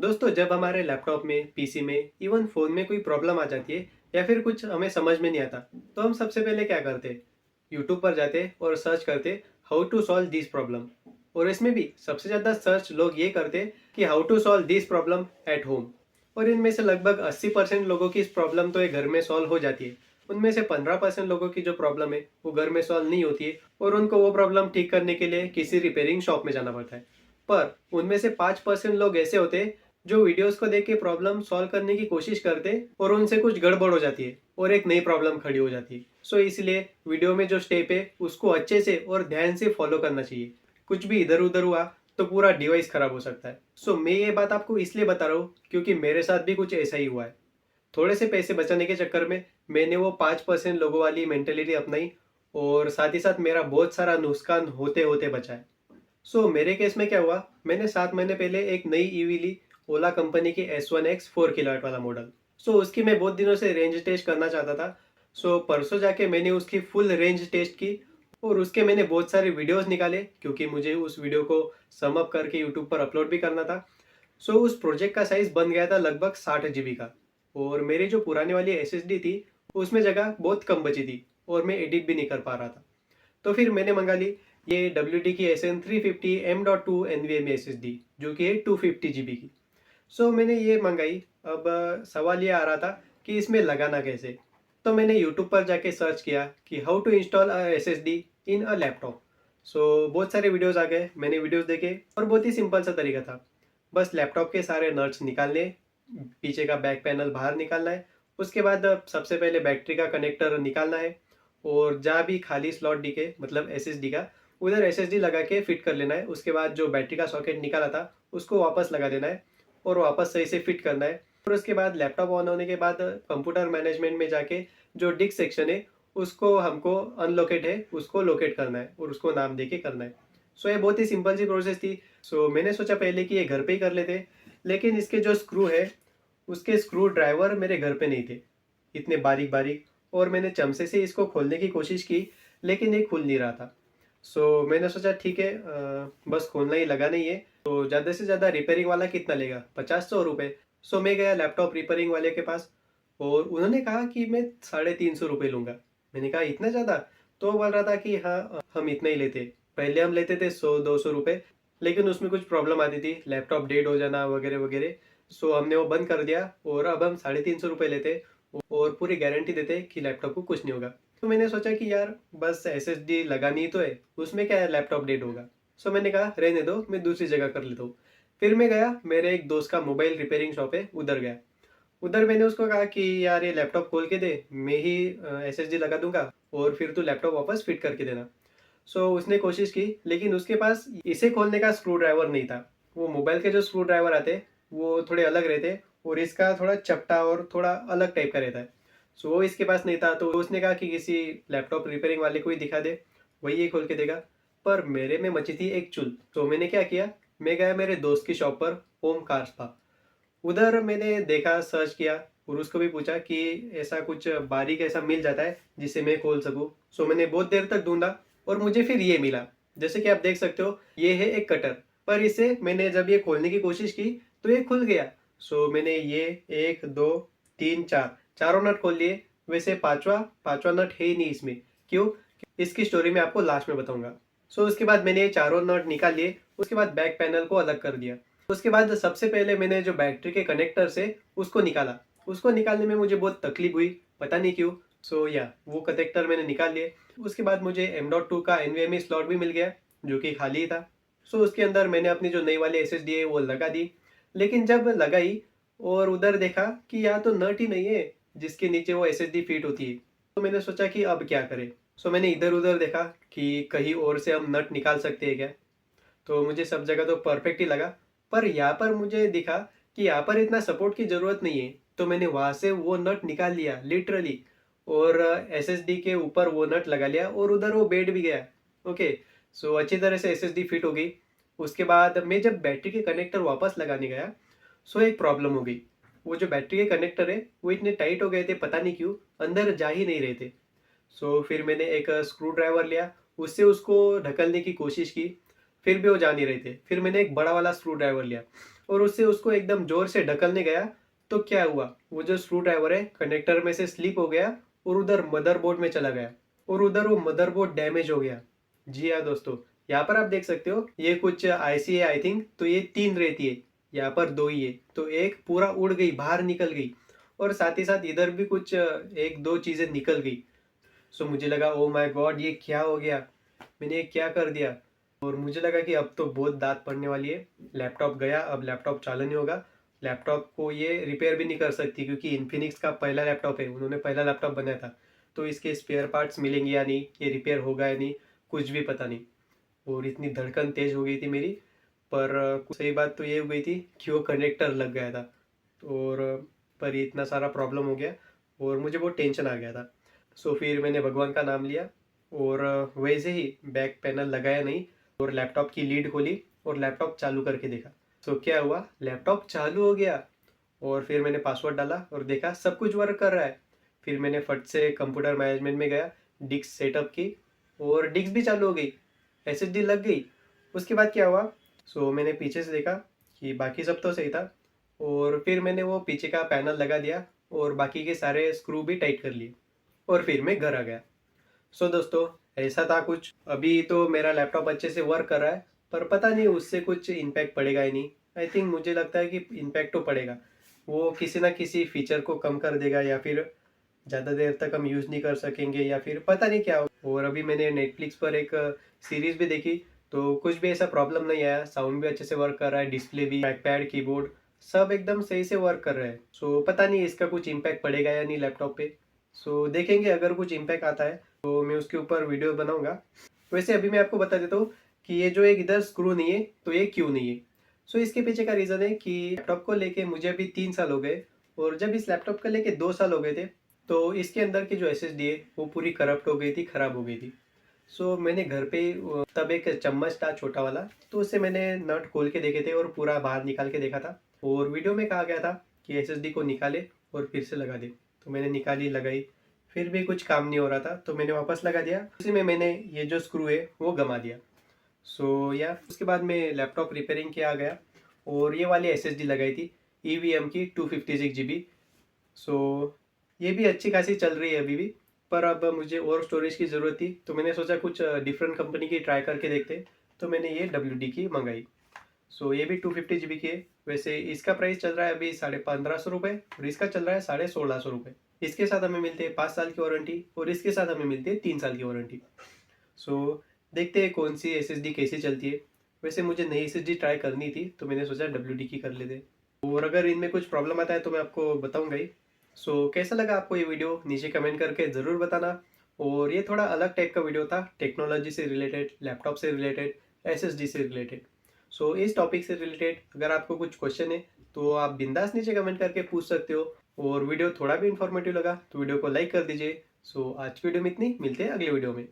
दोस्तों, जब हमारे लैपटॉप में, पीसी में, इवन फ़ोन में कोई प्रॉब्लम आ जाती है या फिर कुछ हमें समझ में नहीं आता, तो हम सबसे पहले क्या करते? यूट्यूब पर जाते और सर्च करते how to solve this problem. और इसमें भी सबसे ज़्यादा सर्च लोग ये करते कि how to solve this problem at home. और इनमें से लगभग 80% लोगों की इस प्रॉब्लम तो ये घर में सॉल्व हो जाती है। उनमें से 15% लोगों की जो प्रॉब्लम है वो घर में सॉल्व नहीं होती है और उनको वो प्रॉब्लम ठीक करने के लिए किसी रिपेयरिंग शॉप में जाना पड़ता है। पर उनमें से 5% लोग ऐसे होते हैं जो वीडियोस को देख के प्रॉब्लम सॉल्व करने की कोशिश करते और उनसे कुछ गड़बड़ हो जाती है और एक नई प्रॉब्लम खड़ी हो जाती है। सो इसलिए वीडियो में जो स्टेप है उसको अच्छे से और ध्यान से फॉलो करना चाहिए। कुछ भी इधर उधर हुआ तो पूरा डिवाइस खराब हो सकता है। सो मैं ये बात आपको इसलिए बता रहा हूँ क्योंकि मेरे साथ भी कुछ ऐसा ही हुआ है। थोड़े से पैसे बचाने के चक्कर में मैंने वो 5% लोगों वाली मेंटेलिटी अपनाई और साथ ही साथ मेरा बहुत सारा नुकसान होते होते बचा है। मेरे केस में क्या हुआ, मैंने 7 महीने पहले एक नई ईवी ली, ओला कंपनी की S1X 4 किलोवाट वाला मॉडल। उसकी मैं बहुत दिनों से रेंज टेस्ट करना चाहता था। परसों जाके मैंने उसकी फुल रेंज टेस्ट की और उसके मैंने बहुत सारे वीडियोस निकाले क्योंकि मुझे उस वीडियो को सम अप करके यूट्यूब पर अपलोड भी करना था। उस प्रोजेक्ट का साइज बन गया था लगभग 60 GB का। और मेरी जो पुरानी वाली SSD थी उसमें जगह बहुत कम बची थी और मैं एडिट भी नहीं कर पा रहा था। तो फिर मैंने मंगा ली ये WD की SN350 M.2 NVMe SSD जो कि है 250 GB की। मैंने ये मंगाई। अब सवाल ये आ रहा था कि इसमें लगाना कैसे। तो मैंने यूट्यूब पर जाके सर्च किया कि how to install a SSD इन अ लैपटॉप। बहुत सारे वीडियोस आ गए, मैंने वीडियोस देखे और बहुत ही सिंपल सा तरीका था। बस लैपटॉप के सारे नट्स निकालने, पीछे का बैक पैनल बाहर निकालना है। उसके बाद सबसे पहले बैटरी का कनेक्टर निकालना है और जहाँ भी खाली स्लॉट दिखे मतलब SSD का, उधर SSD लगा के फिट कर लेना है। उसके बाद जो बैटरी का सॉकेट निकाला था उसको वापस लगा देना है और वापस सही से फिट करना है। और उसके बाद लैपटॉप ऑन होने के बाद कंप्यूटर मैनेजमेंट में जाके जो डिस्क सेक्शन है उसको हमको अनलोकेट है उसको लोकेट करना है और उसको नाम दे के करना है। ये बहुत ही सिंपल सी प्रोसेस थी। मैंने सोचा पहले कि ये घर पे ही कर लेते, लेकिन इसके जो स्क्रू है उसके स्क्रू ड्राइवर मेरे घर पे नहीं थे, इतने बारीक बारीक। और मैंने चमचे से इसको खोलने की कोशिश की लेकिन ये खुल नहीं रहा था। मैंने सोचा ठीक है, बस खोलना ही लगा नहीं है तो ज़्यादा से ज़्यादा रिपेयरिंग वाला कितना लेगा, 50-100 रुपये। मैं गया लैपटॉप रिपेयरिंग वाले के पास और उन्होंने कहा कि मैं 350 रुपये लूँगा। मैंने कहा इतना ज़्यादा? तो वो बोल रहा था कि हाँ, हम इतना ही लेते। पहले हम लेते थे 100-200 रुपये, लेकिन उसमें कुछ प्रॉब्लम आती थी, लैपटॉप डेड हो जाना वगैरह वगैरह। हमने वो बंद कर दिया और अब हम 350 रुपये लेते और पूरी गारंटी देते कि लैपटॉप को कुछ नहीं होगा। मैंने सोचा कि यार बस SSD लगानी ही तो है, उसमें क्या है, लैपटॉप डेड होगा। मैंने कहा रहने दो, मैं दूसरी जगह कर लेता हूँ। फिर मैं गया, मेरे एक दोस्त का मोबाइल रिपेयरिंग शॉप है, उधर गया। उधर मैंने उसको कहा कि यार ये लैपटॉप खोल के दे, मैं ही SSD लगा दूंगा और फिर तू लैपटॉप वापस फिट करके देना। उसने कोशिश की लेकिन उसके पास इसे खोलने का स्क्रू ड्राइवर नहीं था। वो मोबाइल के जो स्क्रू ड्राइवर आते वो थोड़े अलग रहते और इसका थोड़ा चपटा और थोड़ा अलग टाइप का रहता है। वो इसके पास नहीं था तो उसने कहा कि किसी लैपटॉप रिपेयरिंग वाले को ही दिखा दे, वही ये खोल के देगा। पर मेरे में मची थी एक चुल। मैंने क्या किया, मैं गया मेरे दोस्त की शॉप पर, ओम कार स्पा। उधर मैंने देखा, सर्च किया और उसको भी पूछा कि ऐसा कुछ बारीक ऐसा मिल जाता है जिसे मैं खोल सकूं। मैंने बहुत देर तक ढूंढा और मुझे फिर ये मिला। जैसे कि आप देख सकते हो ये है एक कटर, पर इसे मैंने जब ये खोलने की कोशिश की तो ये खुल गया। मैंने ये 1 2 3 4 चारों नट खोल लिए। वैसे पांचवा पांचवा नट है ही नहीं इसमें। क्यों? इसकी स्टोरी मैं आपको लास्ट में बताऊंगा। उसके बाद मैंने ये चारों नट निकाल लिए। उसके बाद बैक पैनल को अलग कर दिया। उसके बाद सबसे पहले मैंने जो बैटरी के कनेक्टर से उसको निकाला। उसको निकालने में मुझे बहुत तकलीफ हुई, पता नहीं क्यों। वो कनेक्टर मैंने निकाल लिए। उसके बाद मुझे M.2 का NVMe स्लॉट भी मिल गया जो कि खाली ही था। उसके अंदर मैंने अपनी जो नई वाली SSD है वो लगा दी। लेकिन जब लगाई और उधर देखा कि यहाँ तो नट ही नहीं है जिसके नीचे वो SSD फिट होती है। मैंने सोचा कि अब क्या करें। मैंने इधर उधर देखा कि कहीं और से हम नट निकाल सकते हैं क्या। तो मुझे सब जगह तो परफेक्ट ही लगा, पर यहाँ पर मुझे दिखा कि यहाँ पर इतना सपोर्ट की ज़रूरत नहीं है। तो मैंने वहाँ से वो नट निकाल लिया लिटरली और SSD के ऊपर वो नट लगा लिया और उधर वो बैठ भी गया। ओके। अच्छी तरह से SSD फिट हो गई। उसके बाद मैं जब बैटरी के कनेक्टर वापस लगाने गया, एक प्रॉब्लम हो गई। वो जो बैटरी के कनेक्टर है वो इतने टाइट हो गए थे, पता नहीं क्यों अंदर जा ही नहीं रहे थे। फिर मैंने एक स्क्रू ड्राइवर लिया, उससे उसको ढकलने की कोशिश की, फिर भी वो जा नहीं रहे थे। फिर मैंने एक बड़ा वाला स्क्रू ड्राइवर लिया और उससे उसको एकदम जोर से ढकलने गया तो क्या हुआ, वो जो स्क्रू ड्राइवर है कनेक्टर में से स्लिप हो गया और उधर मदरबोर्ड में चला गया और उधर वो मदरबोर्ड डैमेज हो गया। जी हाँ दोस्तों, यहाँ पर आप देख सकते हो ये कुछ आईसी है आई थिंक, तो ये 3 रहती है, यहाँ पर 2 ही है, तो एक पूरा उड़ गई, बाहर निकल गई और साथ ही साथ इधर भी कुछ एक दो चीजें निकल गई। सो मुझे लगा ओ माय गॉड ये क्या हो गया, मैंने ये क्या कर दिया। और मुझे लगा कि अब तो बहुत दांत पड़ने वाली है। लैपटॉप गया, अब लैपटॉप चालू नहीं होगा। लैपटॉप को ये रिपेयर भी नहीं कर सकती क्योंकि इन्फिनिक्स का पहला लैपटॉप है, उन्होंने पहला लैपटॉप बनाया था, तो इसके स्पेयर पार्ट्स मिलेंगे या नहीं, ये रिपेयर होगा या नहीं, कुछ भी पता नहीं। और इतनी धड़कन तेज हो गई थी मेरी। पर सही बात तो ये हो गई थी कि वो कनेक्टर लग गया था, और पर ये इतना सारा प्रॉब्लम हो गया और मुझे बहुत टेंशन आ गया था। सो फिर मैंने भगवान का नाम लिया और वैसे ही बैक पैनल लगाया नहीं और लैपटॉप की लीड खोली और लैपटॉप चालू करके देखा। सो क्या हुआ, लैपटॉप चालू हो गया और फिर मैंने पासवर्ड डाला और देखा सब कुछ वर्क कर रहा है। फिर मैंने फट से कंप्यूटर मैनेजमेंट में गया, डिस्क सेटअप की और डिस्क भी चालू हो गई, एसएसडी लग गई। उसके बाद क्या हुआ, सो मैंने पीछे से देखा कि बाकी सब तो सही था और फिर मैंने वो पीछे का पैनल लगा दिया और बाकी के सारे स्क्रू भी टाइट कर लिए और फिर मैं घर आ गया। सो दोस्तों, ऐसा था कुछ। अभी तो मेरा लैपटॉप अच्छे से वर्क कर रहा है, पर पता नहीं उससे कुछ इम्पैक्ट पड़ेगा ही नहीं। आई थिंक मुझे लगता है कि इम्पैक्ट तो पड़ेगा, वो किसी ना किसी फीचर को कम कर देगा या फिर ज़्यादा देर तक हम यूज़ नहीं कर सकेंगे या फिर पता नहीं क्या हो। और अभी मैंने नेटफ्लिक्स पर एक सीरीज़ भी देखी, तो कुछ भी ऐसा प्रॉब्लम नहीं आया, साउंड भी अच्छे से वर्क कर रहा है, डिस्प्ले भी, ट्रैकपैड, कीबोर्ड सब एकदम सही से वर्क कर रहे हैं। सो पता नहीं इसका कुछ इम्पैक्ट पड़ेगा या नहीं लैपटॉप पे। सो देखेंगे, अगर कुछ इम्पैक्ट आता है तो मैं उसके ऊपर वीडियो बनाऊंगा। वैसे अभी मैं आपको बता देता हूँ कि ये जो एक इधर स्क्रू नहीं है तो ये क्यों नहीं है। सो इसके पीछे का रीज़न है कि लैपटॉप को लेके मुझे अभी 3 साल हो गए और जब इस लैपटॉप को लेके 2 साल हो गए थे तो इसके अंदर की जो एसएसडी है वो पूरी करप्ट हो गई थी, ख़राब हो गई थी। सो मैंने घर पे तब एक चम्मच था छोटा वाला, तो उससे मैंने नट खोल के देखे थे और पूरा बाहर निकाल के देखा था और वीडियो में कहा गया था कि एसएसडी को निकाले और फिर से लगा दे। तो मैंने निकाली, लगाई, फिर भी कुछ काम नहीं हो रहा था तो मैंने वापस लगा दिया। उसी में मैंने ये जो स्क्रू है वो गमा दिया। सो या उसके बाद मैं लैपटॉप रिपेयरिंग के आ गया और ये वाली एसएसडी लगाई थी EVM की 256 GB। सो ये भी अच्छी खासी चल रही है अभी भी, पर अब मुझे और स्टोरेज की ज़रूरत थी तो मैंने सोचा कुछ डिफरेंट कंपनी की ट्राई करके देखते, तो मैंने ये WD की मंगाई। सो ये भी 250 GB की है। वैसे इसका प्राइस चल रहा है अभी 1550 रुपये और इसका चल रहा है 1650 रुपये। इसके साथ हमें मिलते हैं 5 साल की वारंटी और इसके साथ हमें मिलती है 3 साल की वारंटी। सो देखते हैं कौन सी एसएसडी कैसी चलती है। वैसे मुझे नई एसएसडी ट्राई करनी थी तो मैंने सोचा WD की कर लेते, और अगर इनमें कुछ प्रॉब्लम आता है तो मैं आपको बताऊंगा ही। सो कैसा लगा आपको ये वीडियो नीचे कमेंट करके ज़रूर बताना। और ये थोड़ा अलग टाइप का वीडियो था, टेक्नोलॉजी से रिलेटेड, लैपटॉप से रिलेटेड, एसएसडी से रिलेटेड। सो इस टॉपिक से रिलेटेड अगर आपको कुछ क्वेश्चन है तो आप बिंदास नीचे कमेंट करके पूछ सकते हो। और वीडियो थोड़ा भी इन्फॉर्मेटिव लगा तो वीडियो को लाइक कर दीजिए। सो आज की वीडियो में इतनी, मिलते हैं अगले वीडियो में।